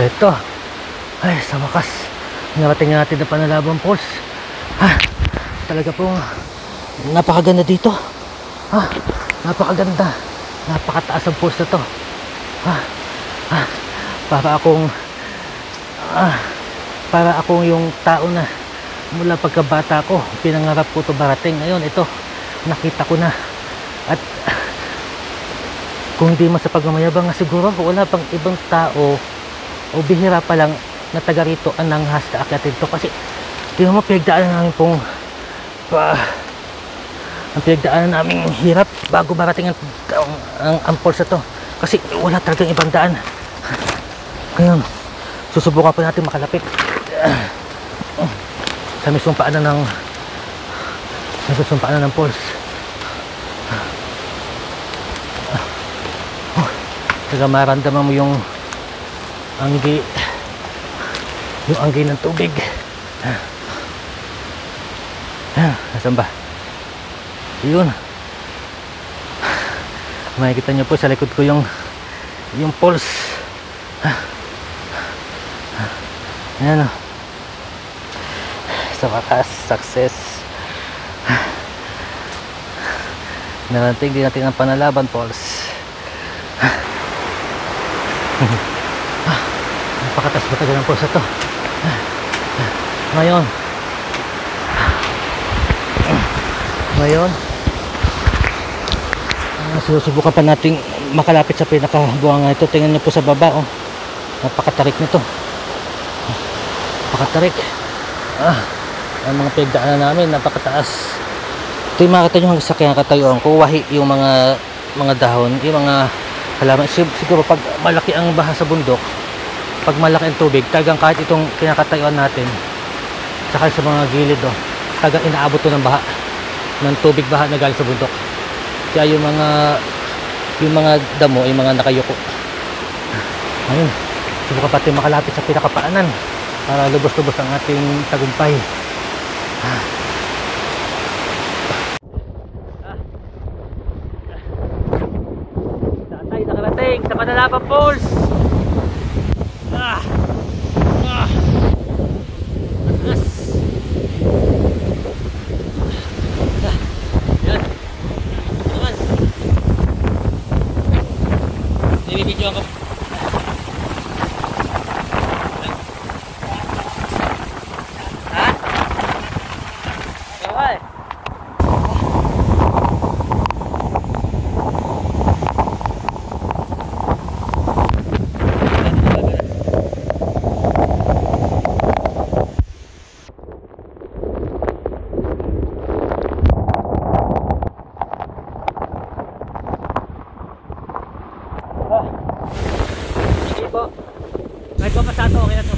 Ito. Ay, sa wakas. Narating natin na Panalabang Falls. Talaga pong napakaganda dito. Napakaganda. Napakataas ang falls na to. Para akong yung tao na mula pagkabata ko, pinangarap ko to barating. Ngayon, ito, nakita ko na. At kung di man sa pagmamayabang, siguro wala pang ibang tao o bihira pa lang na taga rito ang nanghas na akyatin to. Kasi di mo pinagdaanan namin pong ang pinagdaanan namin hirap bago marating ang falls na to. Kasi wala talagang ibang daan. Ngayon, susubukan pa natin makalapit sa mismong paanan ng falls. Taga maramdaman mo yung anggi ng tubig. Nasaan ba? Yun, makikita nyo po sa likod ko yung falls. Ayan o. Sa wakas, success. Narating din natin ang Panalabang Falls. Napakatas ba tagal ng falls na to? Ngayon susubukan pa nating makalapit sa pinakabuwangan ito. Tingnan nyo po sa baba, oh. Napakatarik nito. Napakatarik. Ang mga pinagdaanan namin, napakataas. Ito yung makita nyo hanggang sa kinakatayuan ko. Wahi yung mga dahon, yung mga halaman. Siguro pag malaki ang baha sa bundok, pag malaki ang tubig, tagang kahit itong kinakatayuan natin, saka sa mga gilid, oh, tagang inaabot to ng baha, ng tubig baha na galing sa bundok. Kaya yung mga damo, yung mga nakayuko. Ayun, subukan pati makalapit sa pinakapaanan para lubos-lubos ang ating tagumpay. Tatay, nakarating sa Panalabang Falls. Video ako. Okay. Kahit ba pasado, okay na to.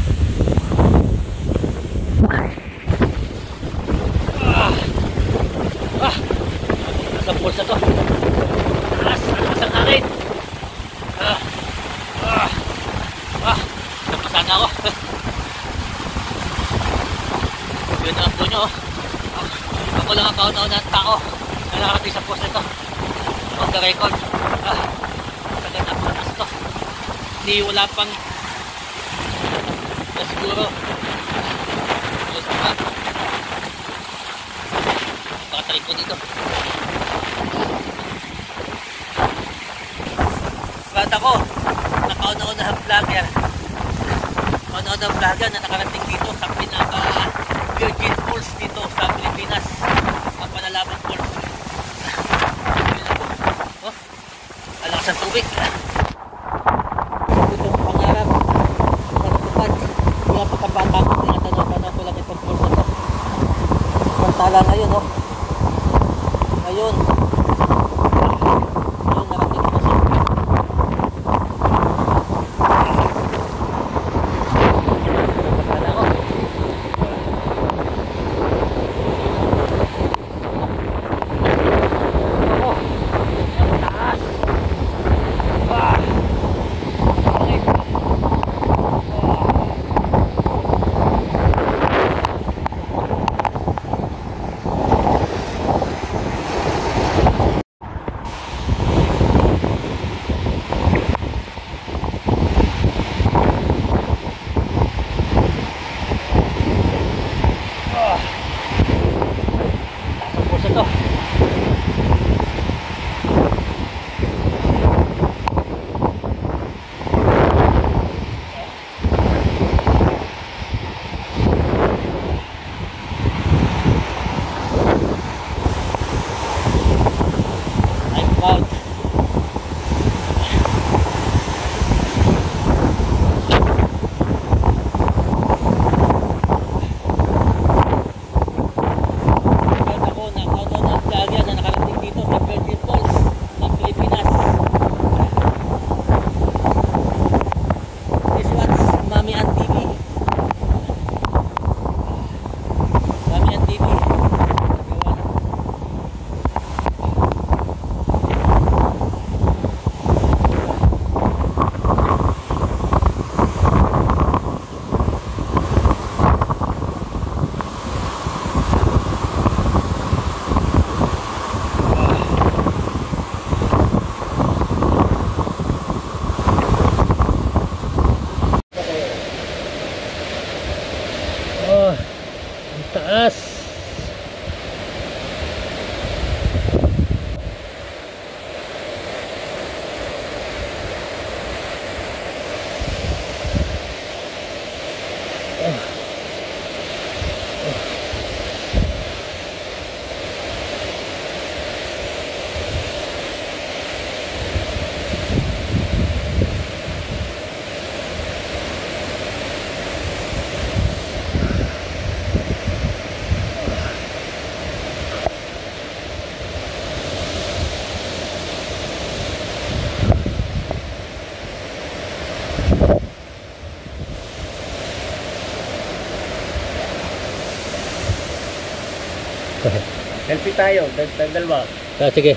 Nasa pulsa to. Taas ang akin. Napasana ako. Yun ang po nyo. Ako lang ang kauna-una ng tao na nakarating sa pulsa ito. On the record. Sagad na pataas to. Hindi wala pang siguro pakatarik ko dito. Bata ko, nakauna-unahang vlogger na nakarating dito sa pinaka Virgin Falls dito sa Pilipinas, ang Panalabang Falls. Oh, alakas ang tubig. Samantala ngayon, oh. Ngayon narating ko siya. Selfie tayo, dalawa. Sige.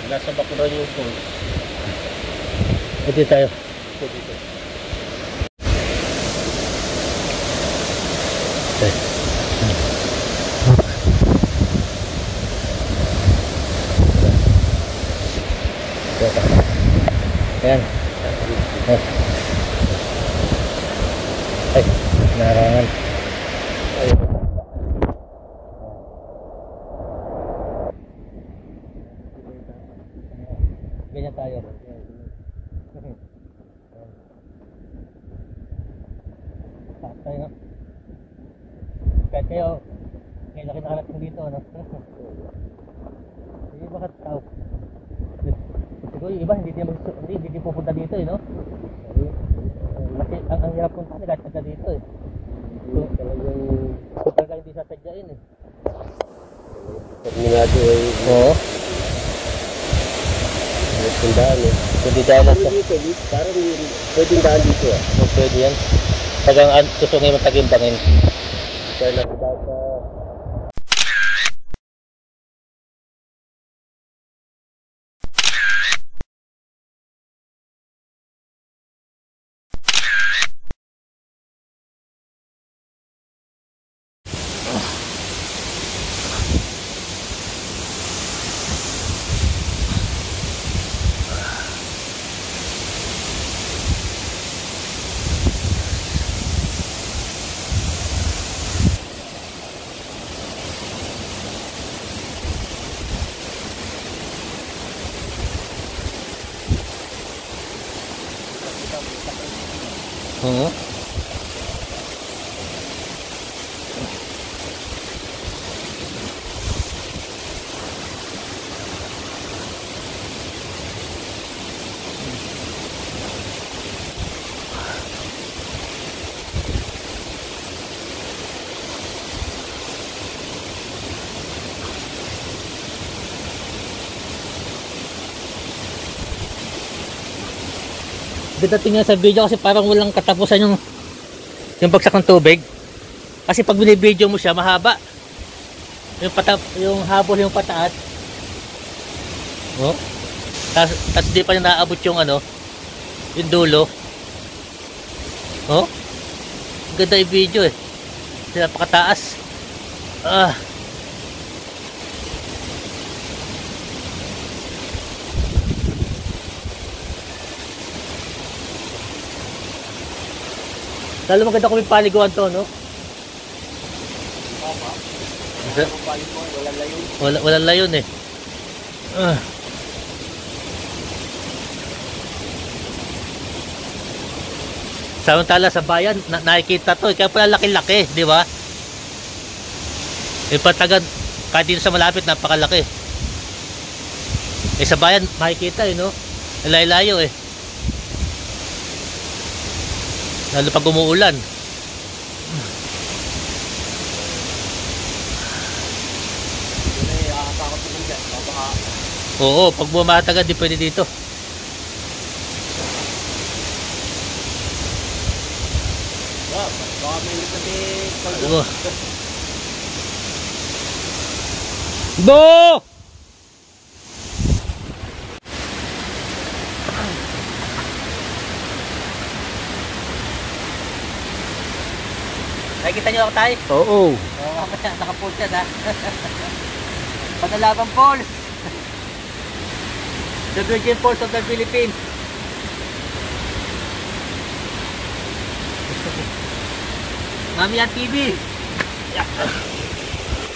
Nasa bakuran yung phone. Dito tayo. Dito. Okay. Ayan. Ay, narangan. Ay. Ganyan tayo. Tayo nga. Kahit kayo, ngayon na kinakarating dito, no? Sige, bakit tao? Siguro yung iba, hindi pupunta dito, eh, no? Kasi ang hirap punta, nagtatagda dito, eh. So, talaga hindi sasadyain, eh. Terminado ay Oo. nagtundaan eh. Kundi dahil sa... Dito, parang pwedeng daan dito ah. Pwede yan. Tagang susungin mo tagimbangin. Kaya nakita sa... Oo. Ganda tingnan sa video kasi parang walang katapusan yung bagsak ng tubig. Kasi pag binibideo mo siya, mahaba. Yung habol yung pataas. Oh. Tapos di pa niya naaabot yung yung dulo. Oh. Ganda yung video eh. Kasi napakataas. Ah. Lalo maganda kung may paliguan to, no? Walang layon eh. Samantala sa bayan, nakikita to. Kaya pala laki-laki, di ba? Eh patagan, kahit dito sa malapit, napakalaki. Eh sa bayan, makikita eh, no? Layo-layo eh. Lalo pag umuulan. Oo, pag bumataga di pwede dito. Baka may kasi... Bo! Nakikita nyo ako tayo? Oo. Oo, nakapool yan ha. Panalabang Falls. The Virgin Falls of the Philippines. Mamiyan TV. Yeah.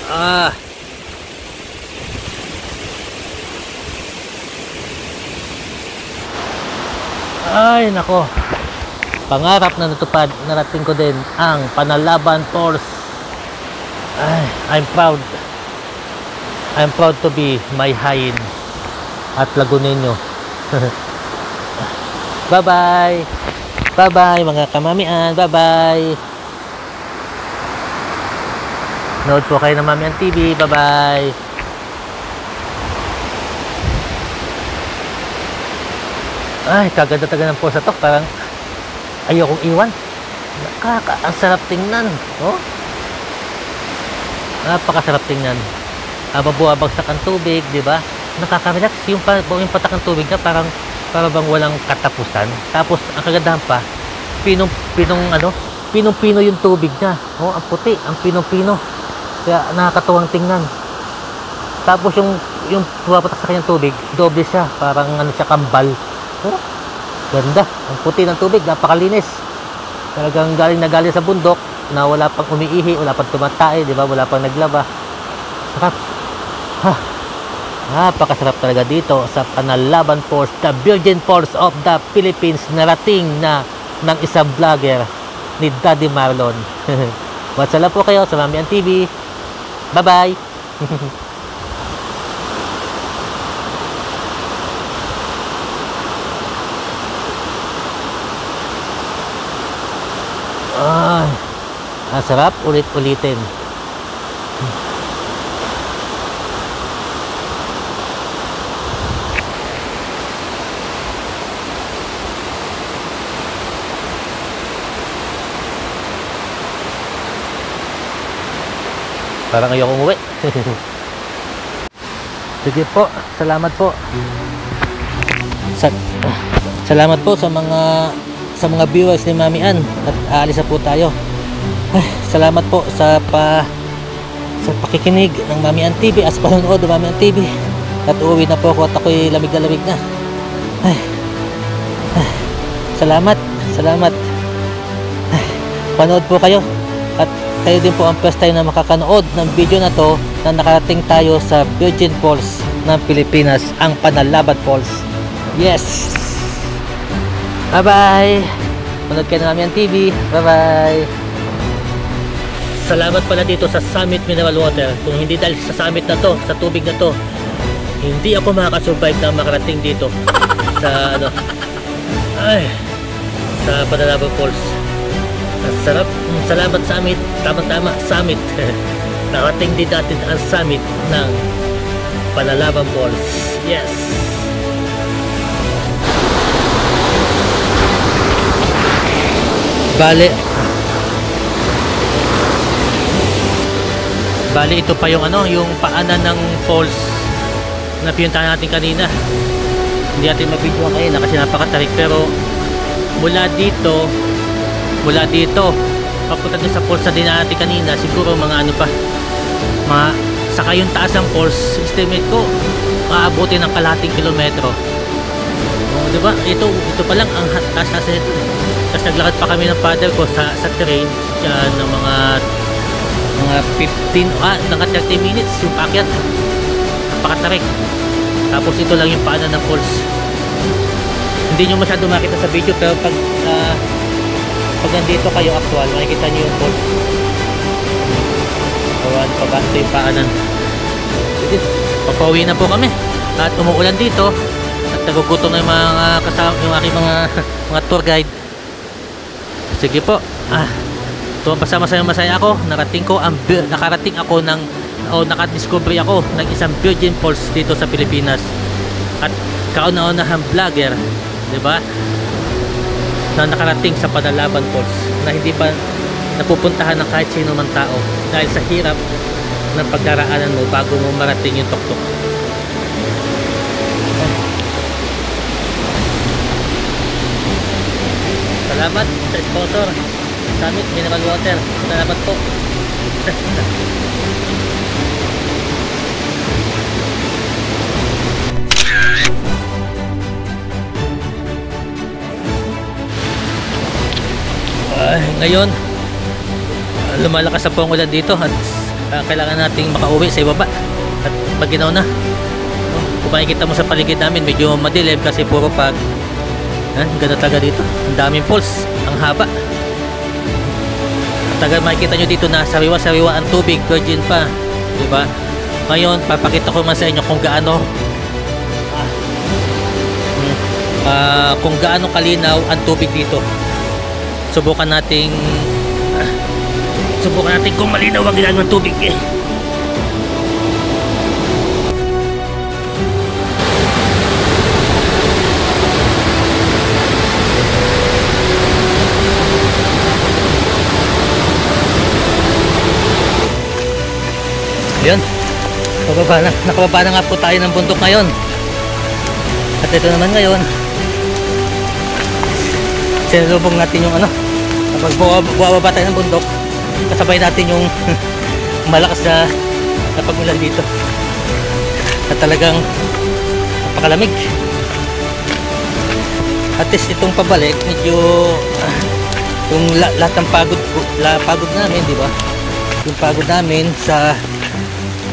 Ah. Ay, nako. Pangarap na natupad, narating ko din ang Panalaban Falls. Ay, I'm proud. I'm proud to be Mayhain at Laguneño. Bye-bye. Bye-bye mga kamamian. Bye-bye. Nood po kayo ng Mamian TV. Bye-bye. Ay, kaganda-taga ng falls na to. Parang ayokong iwan. Ang sarap tingnan. Oh? Napakasarap tingnan. habang bumabagsak ang tubig, di ba? Nakaka-relax yung patak ng tubig na para bang walang katapusan. Tapos ang kagandahan pa, pinong-pino yung tubig niya. Oh, ang puti, ang pinong-pino. Kaya nakakatuwang tingnan. Tapos yung pumapatak sa kanyang tubig, doble siya, parang ano siya, kambal. Oh, ganda. Ang puti ng tubig, napakalinis. Talagang galing na galing sa bundok na wala pang umiihi, wala pang tumatay, di ba? Wala pang naglaba. Sarap. Ha. Napakasarap talaga dito sa Panalaban Falls, the Virgin Falls of the Philippines, narating na ng isang vlogger ni Daddy Marlon. What's up po kayo sa Mamian TV. Bye-bye. Ay, ang sarap ulit-ulitin. Parang ayoko umuwi. Sige po, salamat po. Salamat po sa mga viewers ni Mami Ann, at aalis na po tayo. Ay, salamat po sa pakikinig ng Mami Ann TV, as panonood ng Mami Ann TV. At uuwi na po ako at ako'y lamig na lamig na. Ay, salamat. Ay, panood po kayo. At kayo din po ang first time na makakanood ng video na to, na nakarating tayo sa Virgin Falls ng Pilipinas, ang Panalaban Falls. Yes! Bye-bye! Manood kayo na namin ang TV. Bye-bye! Salamat pala dito sa Summit Mineral Water. Kung hindi dahil sa summit na to, sa tubig na to, hindi ako makakasurvive na makarating dito sa sa Panalaban Falls. Ang sarap. Salamat Summit. Tama-tama, Summit. Nakating din natin ang summit ng Panalaban Falls. Yes! Bale ito pa yung yung paanan ng falls na pinuntahan natin kanina. Hindi natin mabidyoan kanina kasi napakatarik, pero mula dito papunta din sa falls na din natin kanina, siguro mga saka yung taas ng falls, estimate ko maabuti ng kalahating kilometro. Diba? Ito pa lang ang taas nito. Tapos naglakad pa kami ng father ko sa train yan, ng mga 30 minutes yung paakyat. Napakatarik. Tapos ito lang yung paanan ng falls. Hindi nyo masyado makita sa video, pero pag nandito kayo actual, makikita nyo yung falls. Ano pa ba? Ito yung paanan. Sige, papauwi na po kami at umuulan dito at nagugutom na yung mga kasama, yung aking mga tour guide. Sige po. Masaya ako. Nakarating ako nakadiscovery ako ng isang Virgin Falls dito sa Pilipinas. At kauna-unahang vlogger, 'di ba? Na nakarating sa Panalaban Falls na hindi pa napupuntahan ng kahit sino man tao dahil sa hirap ng pagdaraanan mo bago mo marating yung tuktok. Salamat sa sponsor, Summit Mineral Water. Salamat po. Ngayon lumalakas ang pangulan dito at kailangan nating makauwi sa ibaba at maginaw na. Kung makikita mo sa paligid namin, medyo madilim kasi puro pag ganda talaga dito. Ang daming falls, ang haba. Tagal makikita nyo dito na sariwa-sariwa ang tubig, virgin pa, diba? Ngayon papakita ko man sa inyo kung gaano kalinaw ang tubig dito. Subukan nating kung malinaw ang ginagawa ng tubig eh. Yan. Nakababa na nga po tayo ng bundok ngayon. At ito naman ngayon, sinalubong natin yung kapag buwababa tayo ng bundok, kasabay natin yung malakas na pag-ulan dito. At talagang napakalamig. At least itong pabalik, medyo yung lahat ng pagod namin, di ba? Yung pagod namin sa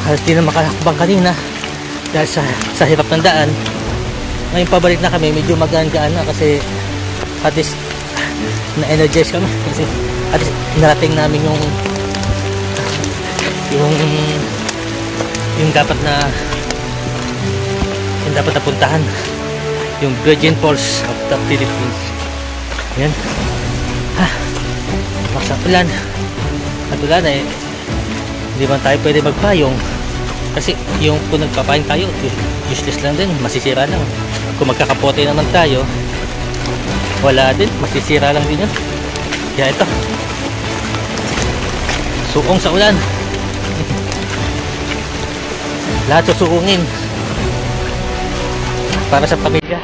halos di na makalakbang kanina dahil sa hirap ng daan. Ngayon pabalik na kami, medyo magaan-gaan na kasi at least na-energize kami kasi at least narating namin yung dapat na puntahan, yung Virgin Falls of the Philippines. Yan. Maksa ulan at ulan hindi man tayo pwede magpayong kasi yung kung nagpapayong tayo useless lang din, masisira lang. Kung magkakapote naman tayo, wala din, masisira lang din yun. Kaya ito, suong sa ulan. Lahat susuungin para sa pamilya.